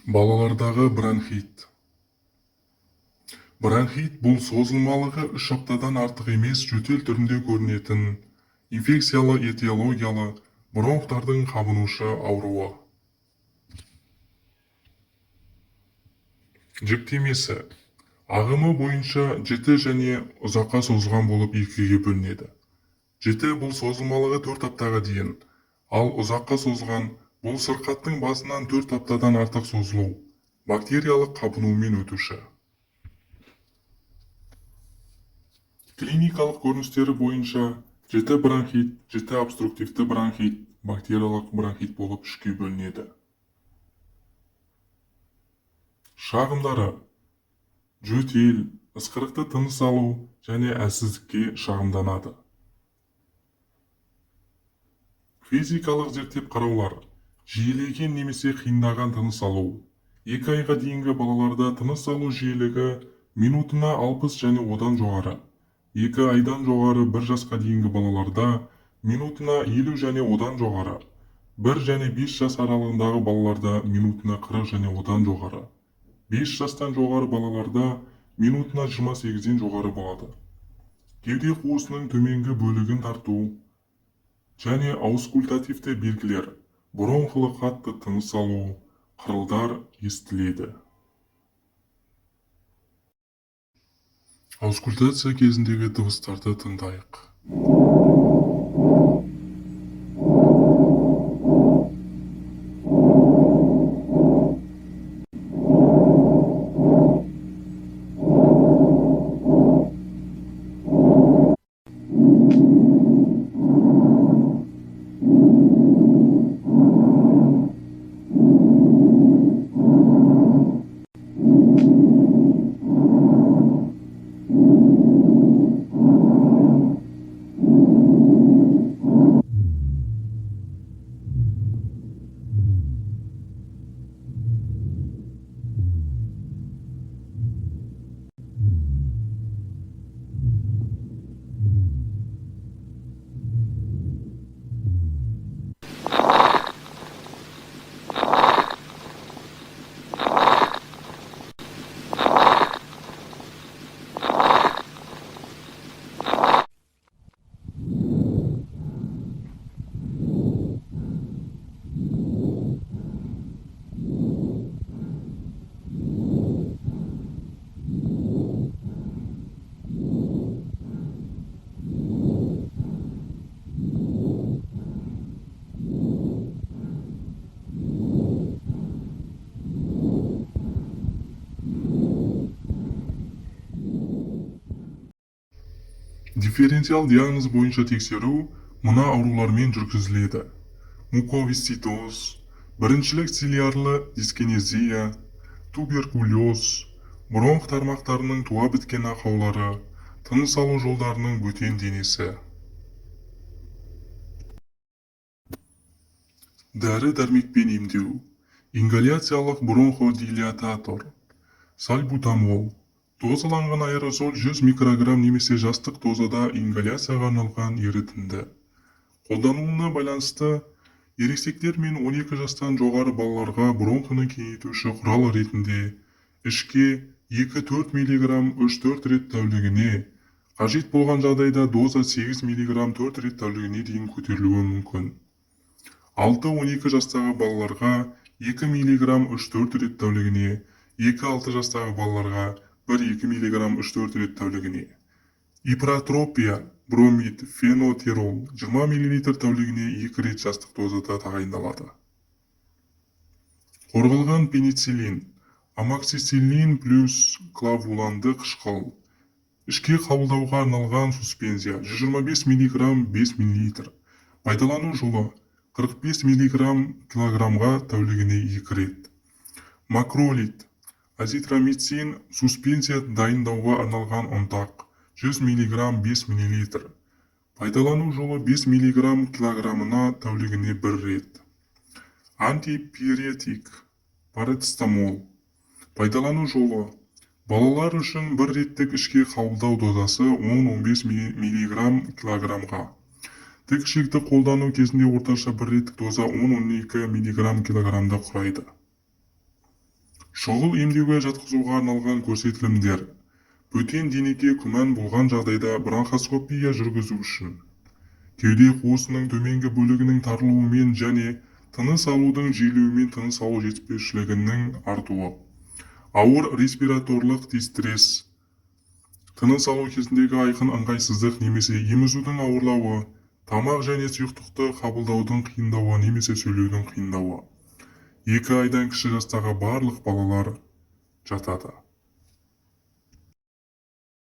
Балалардағы бронхит. Бронхит бұл созылмалығы 3 аптадан артық емес жөтел түрінде көрінетін инфекциялы этиологиялы бронхтардың қабынушы ауруы. Жіктемесі. Ағымы бойынша жіті және ұзаққа созылған болып екіге бөлінеді. Жіті бұл созылмалығы 4 аптаға дейін, ал ұзаққа созылған бұл сырқаттың басынан 4 аптадан артық созылу, бактериялық қабынумен өтуші. Клиникалық көріністері бойынша жіті бронхит, жіті обструктивті бронхит, бактериялық бронхит болып үшке бөлінеді. Шағымдары: жөтел, ысқырықты тыныс алу және әлсіздікке шағымданады. Физикалық зерттеп қараулар: жиілеген немесе қиындаған тыныс алу. 2 айға дейінгі балаларда тыныс алу жиілігі минутына 60 және одан жоғары. 2 айдан жоғары 1 жасқа дейінгі балаларда минутына 50 және одан жоғары. 1 және 5 жас аралығындағы балаларда минутына 40 және одан жоғары. 5 жастан жоғары балаларда минутына 28-ден жоғары болады. Кеуде қуысының төменгі бөлігін тарту және аускультативті белгілер: бронхлы қатты тыныс алу, қырылдар естіледі. Аускультация кезіндегі дыбыстарды тыңдайық. Дифференциал диагноз бойынша тексеру мына аурулармен жүргізіледі: муковисцидоз, біріншілік цилиарлы дискинезия, туберкулез, бронх тармақтарының туа біткен ақаулары, тыныс алу жолдарының бөтен денесі. Дәрі-дәрмекпен емдеу: ингаляциялық бронходилататор, сальбутамол. Дозаланған аэрозоль 100 микрограмм немесе жастық дозада ингаляцияға арналған ерітінді. Қолдануына байланысты ересектер мен 12 жастан жоғары балаларға бронхыны кеңейтуші құрал ретінде ішке 2-4 мг 3-4 рет тәулігіне, қажет болған жағдайда доза 8 мг 4 рет тәулігіне дейін көтерілуі мүмкін. 6-12 жастағы балаларға 2 мг 3-4 рет тәулігіне, 2-6 жастағы балаларға 1-2 мг 3-4 рет тәулігіне. Ипротропия, бромид, фенотерол 20 мл тәулігіне 2 рет жастық дозада тағайындалады. Қорғалған пенициллин, амоксициллин плюс клавуланды қышқыл. Ішке қабылдауға арналған суспензия 125 мг 5 мл. Пайдалану жолы: 45 мг килограммға тәулігіне 2 рет. Макролид, азитромицин суспензия дайындауға арналған ұнтақ 100 мг 5 мл. Пайдалану жолы: 5 мг килограммына тәулігіне 1 рет. Антипиретик, парацетамол. Пайдалану жолы: балалар үшін 1 реттік ішке қабылдау дозасы 10-15 мг килограммға. Тік ішекті қолдану кезінде орташа 1 реттік доза 10-12 мг килограммда құрайды. Шұғыл емдеуге жатқызуға арналған көрсетілімдер. Бөтен денеге күмән болған жағдайда бронхоскопия жүргізу үшін. Кеуде қуысының төменгі бөлігінің тарылуымен және тыныс алудың жиілеуімен тыныс алу жетіспеушілігінің артуы. Ауыр респираторлық дистресс. Тыныс алу кезіндегі айқын ыңғайсыздық немесе емізудің ауырлауы, тамақ және сұйықтықты қабылдаудың қиындауы немесе сөйлеудің қиындауы. 2 айдан кіші жастағы барлық балалар жатады.